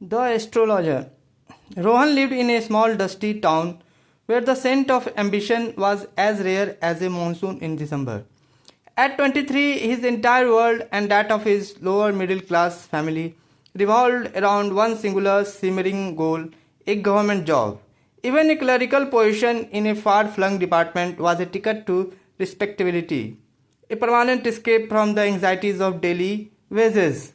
The Astrologer. Rohan lived in a small dusty town where the scent of ambition was as rare as a monsoon in December. At 23, his entire world and that of his lower middle class family revolved around one singular simmering goal, a government job. Even a clerical position in a far flung department was a ticket to respectability, a permanent escape from the anxieties of daily wages.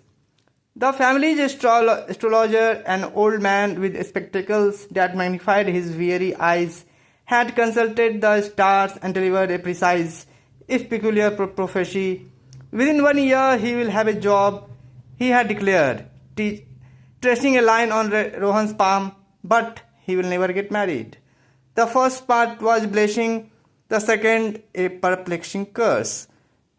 The family's astrologer, an old man with spectacles that magnified his weary eyes, had consulted the stars and delivered a precise, if peculiar, prophecy. Within 1 year, he will have a job, he had declared, tracing a line on Rohan's palm, but he will never get married. The first part was blessing, the second, a perplexing curse.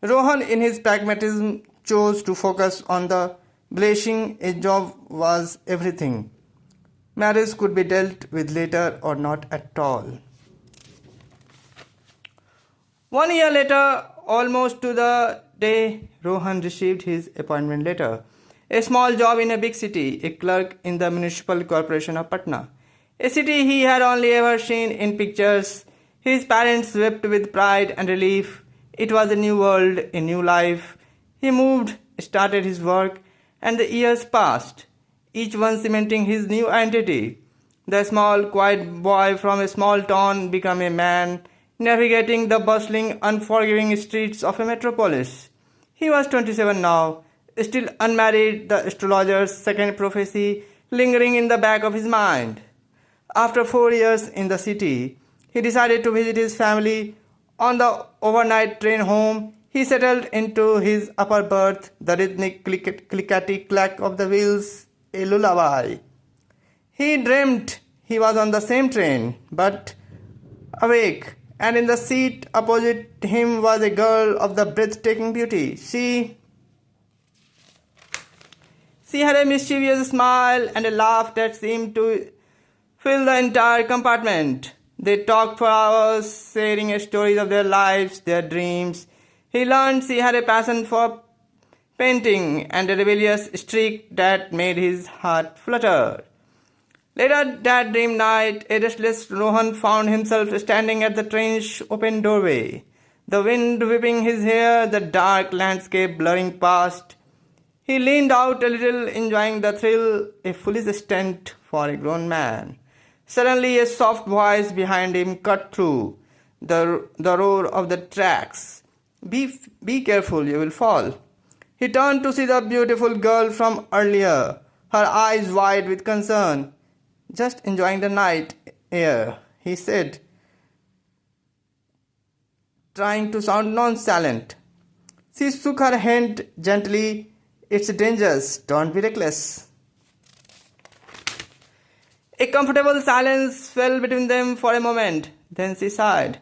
Rohan, in his pragmatism, chose to focus on the blessing. A job was everything. Marriage could be dealt with later or not at all. 1 year later, almost to the day, Rohan received his appointment letter. A small job in a big city, a clerk in the municipal corporation of Patna. A city he had only ever seen in pictures. His parents wept with pride and relief. It was a new world, a new life. He moved, started his work, and the years passed, each one cementing his new identity. The small, quiet boy from a small town became a man, navigating the bustling, unforgiving streets of a metropolis. He was 27 now, still unmarried, the astrologer's second prophecy lingering in the back of his mind. After 4 years in the city, he decided to visit his family. On the overnight train home, he settled into his upper berth, the rhythmic clickety-clack of the wheels, a lullaby. He dreamt he was on the same train, but awake, and in the seat opposite him was a girl of the breathtaking beauty. She had a mischievous smile and a laugh that seemed to fill the entire compartment. They talked for hours, sharing stories of their lives, their dreams. He learned she had a passion for painting and a rebellious streak that made his heart flutter. Later that dream night, a restless Rohan found himself standing at the train's open doorway, the wind whipping his hair, the dark landscape blurring past. He leaned out a little, enjoying the thrill, a foolish stunt for a grown man. Suddenly a soft voice behind him cut through the roar of the tracks. Be careful, you will fall. He turned to see the beautiful girl from earlier, her eyes wide with concern. Just enjoying the night air, he said, trying to sound nonchalant. She shook her hand gently. It's dangerous, don't be reckless. A comfortable silence fell between them for a moment. Then she sighed.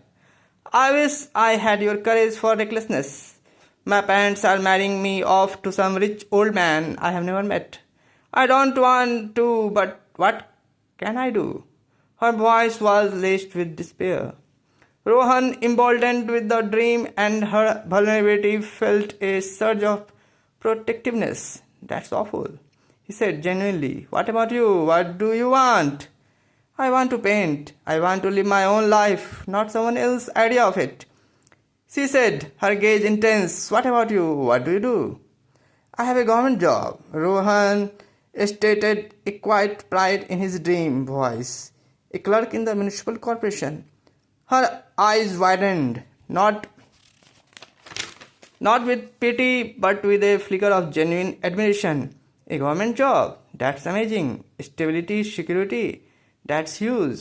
I wish I had your courage for recklessness. My parents are marrying me off to some rich old man I have never met. I don't want to, but what can I do? Her voice was laced with despair. Rohan, emboldened with the dream and her vulnerability, felt a surge of protectiveness. That's awful, he said genuinely. What about you? What do you want? I want to paint. I want to live my own life, not someone else's idea of it. She said, her gaze intense. What about you? What do you do? I have a government job, Rohan stated, a quiet pride in his dream voice. A clerk in the municipal corporation. Her eyes widened, not with pity, but with a flicker of genuine admiration. A government job? That's amazing. Stability, security. That's huge.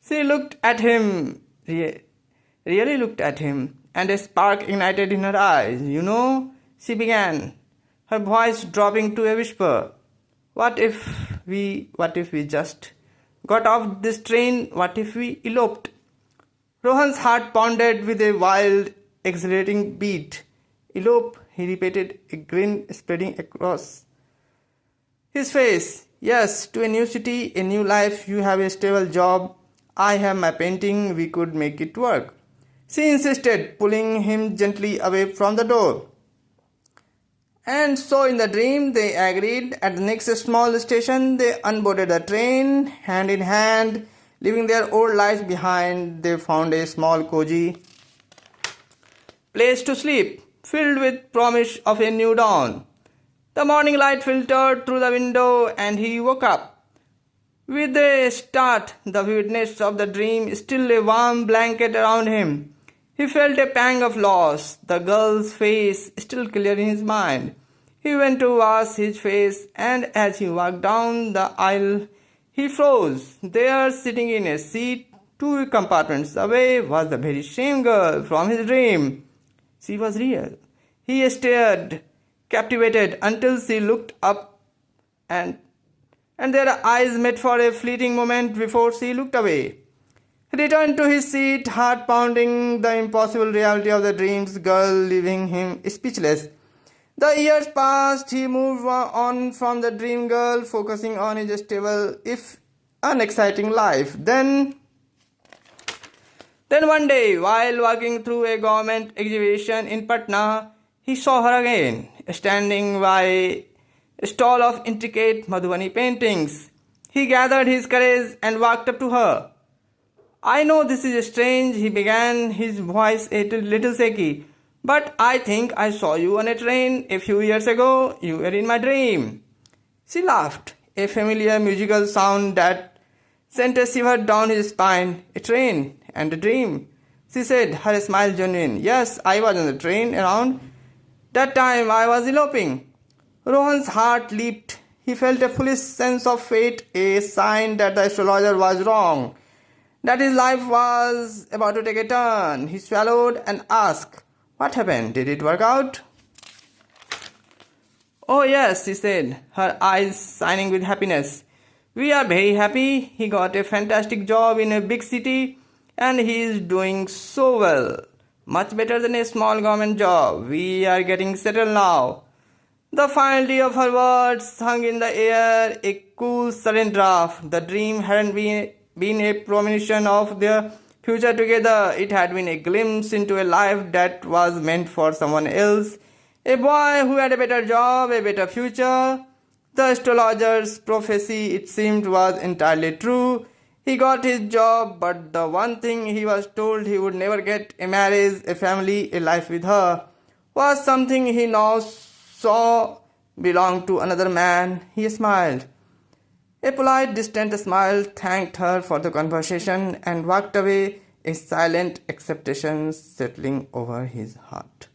She looked at him, really looked at him, and a spark ignited in her eyes. You know, she began, her voice dropping to a whisper. What if we just got off this train? What if we eloped? Rohan's heart pounded with a wild, exhilarating beat. Elope, he repeated, a grin spreading across his face. Yes, to a new city, a new life. You have a stable job. I have my painting. We could make it work. She insisted, pulling him gently away from the door. And so in the dream they agreed. At the next small station they unboarded the train, hand in hand, leaving their old lives behind. They found a small cozy place to sleep, filled with promise of a new dawn. The morning light filtered through the window and he woke up. With a start, the vividness of the dream still a warm blanket around him. He felt a pang of loss, the girl's face still clear in his mind. He went to wash his face, and as he walked down the aisle, he froze. There, sitting in a seat 2 compartments away, was the very same girl from his dream. She was real. He stared, captivated, until she looked up and their eyes met for a fleeting moment before she looked away. He returned to his seat, heart pounding, the impossible reality of the dream's girl leaving him speechless. The years passed, he moved on from the dream girl, focusing on his stable, if unexciting life. Then one day, while walking through a government exhibition in Patna, he saw her again, standing by a stall of intricate Madhubani paintings. He gathered his courage and walked up to her. "I know this is strange," he began, his voice a little shaky, "but I think I saw you on a train a few years ago. You were in my dream." She laughed, a familiar musical sound that sent a shiver down his spine. "A train and a dream," she said, her smile genuine. "Yes, I was on the train around that time I was eloping." Rohan's heart leaped. He felt a foolish sense of fate, a sign that the astrologer was wrong, that his life was about to take a turn. He swallowed and asked, "What happened? Did it work out?" "Oh yes," she said, her eyes shining with happiness. "We are very happy. He got a fantastic job in a big city and he is doing so well. Much better than a small government job. We are getting settled now." The finality of her words hung in the air, a cool, sudden draft. The dream hadn't been a premonition of their future together. It had been a glimpse into a life that was meant for someone else. A boy who had a better job, a better future. The astrologer's prophecy, it seemed, was entirely true. He got his job, but the one thing he was told he would never get, a marriage, a family, a life with her, was something he now saw belonged to another man. He smiled. A polite, distant smile, thanked her for the conversation and walked away, a silent acceptance settling over his heart.